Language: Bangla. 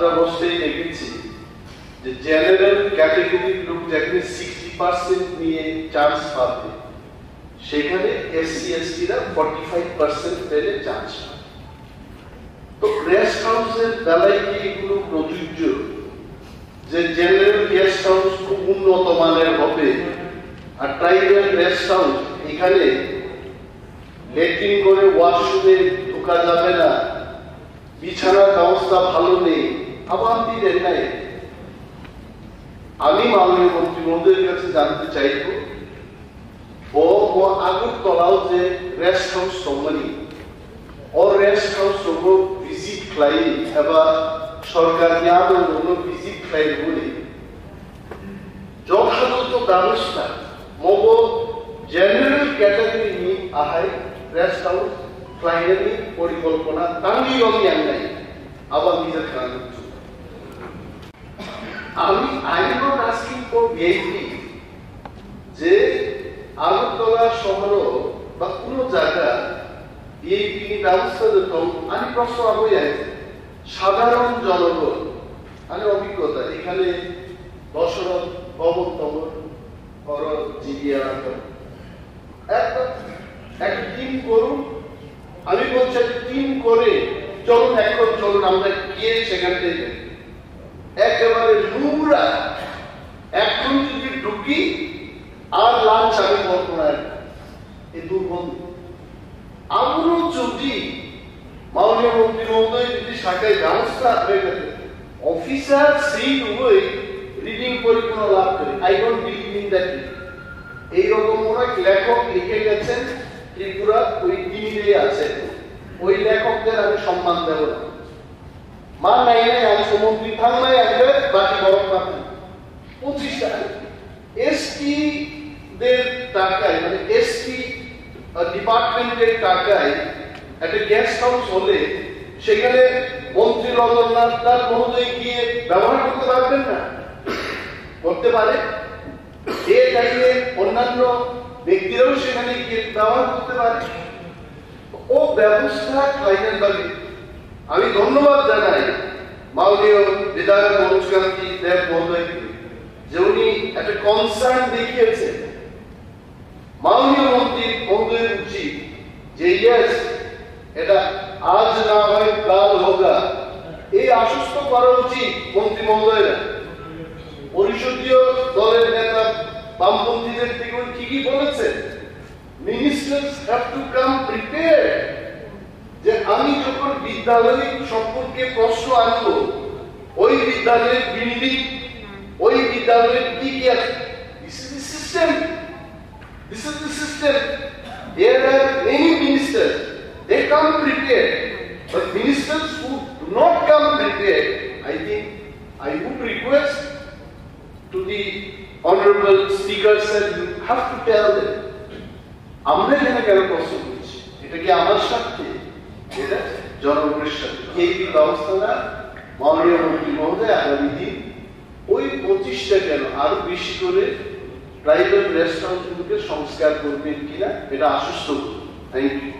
আমরা বসেই দেখেছি যে জেনারেল ক্যাটাগরির লোক যেখানে 60% নিয়ে চান্স পাবে সেখানে এসসি এসটিরা 45% পেলে চান্স পাবে। তো গেস্ট হাউসের বেলায় কি এগুলো প্রযোজ্য যে জেনারেল গেস্ট হাউস খুব উন্নত মানের হবে আর ট্রাইবাল গেস্ট হাউস এখানে লেট্রিন করে ওয়াশরুমে ঢোকা যাবে না, বিছানার ব্যবস্থা ভালো নেই, আবার দিলেন নাই? আমি মাননীয় মন্ত্রী মহোদয়ের কাছে জানতে চাইব ও আগরতলাও যে রেস্ট হাউস সম্মানী ও রেস্ট হাউস সব ভিজিট ক্লাই এবার সরকার ভিজিট ক্লাই বলে যথাযথ ব্যবস্থা মগ জেনারেল ক্যাটাগরি নিয়ে আহাই রেস্ট হাউস ক্লাইনারি পরিকল্পনা তাঙ্গি আমি আনলাই আবার নিজের খেলা করছি। আমি I am not asking for VIP যে আগরতলা শহর বা কোন জায়গা ভিআইপি ব্যবস্থা দিতাম। আমি প্রশ্ন আবই আছে সাধারণ জনগণ আমি অভিজ্ঞতা এখানে দশরথ ভবন তবন বড় জিবিয়া একটা টিম করুন। আমি বলছি টিম করে চলুন এখন চলুন আমরা গিয়ে সেখান থেকে একেবারে নোংরা এখন যদি ঢুকি আর লাঞ্চ আমি করবো না এই দুর্গন্ধ। আমরাও যদি মাননীয় মন্ত্রী মহোদয় যদি শাখায় ব্যবস্থা হয়ে গেছে অফিসার সিট হয়ে রিডিং করে কোনো লাভ করে I don't believe in that. এইরকম অনেক লেখক লিখে গেছেন ত্রিপুরা ওই টিমিলে আছে, ওই লেখকদের আমি সম্মান দেব না। মান নাই নাই আমি সমন্ত্রী থাকলাই আসবে বাকি বরফ পাবেন 25টা এসটি দের টাকায় মানে এসটি ডিপার্টমেন্টের টাকায় একটা গেস্ট হাউস হলে সেখানে মন্ত্রী রতনলাল দাস মহোদয় গিয়ে ব্যবহার করতে পারবেন না? করতে পারে। এ চাইলে অন্যান্য ব্যক্তিরাও সেখানে গিয়ে ব্যবহার করতে পারে। ও ব্যবস্থা ক্লাইন্টের বাড়ি আমি ধন্যবাদ জানাই মাননীয় বিধায়ক মনোজ কান্তি দেব মহোদয়কে যে উনি একটা কনসার্ন দেখিয়েছেন। মাননীয় মন্ত্রী মহোদয়ের উচিত যে ইয়েস এটা আজ না হয় কাল হোগা এই আশ্বস্ত করা উচিত মন্ত্রী মহোদয়েরা। পরিষদীয় দলের নেতা বামপন্থীদের থেকে ঠিকই বলেছেন ministers have to come prepared যে আমি যখন বিদ্যালয় সম্পর্কে প্রশ্ন আনবো ওই বিদ্যালয়ের বিল্ডিং ওই বিদ্যালয়ের কি কি আছে। This is the system, this is the system. There are many ministers, they come prepared, but ministers who do not come prepared, I think I would request to the honorable speaker sir, you have to tell them আমরা এখানে কেন প্রশ্ন করছি, এটা কি আমার স্বার্থে, এটা জনগণের স্বার্থে। এই ব্যবস্থাটা মাননীয় মন্ত্রী মহোদয় আগামী দিন ওই 25টা কেন আরো বেশি করে প্রাইভেট রেস্টুরেন্টগুলোকে সংস্কার করবেন কিনা এটা আশ্বস্ত করুন। Thank you.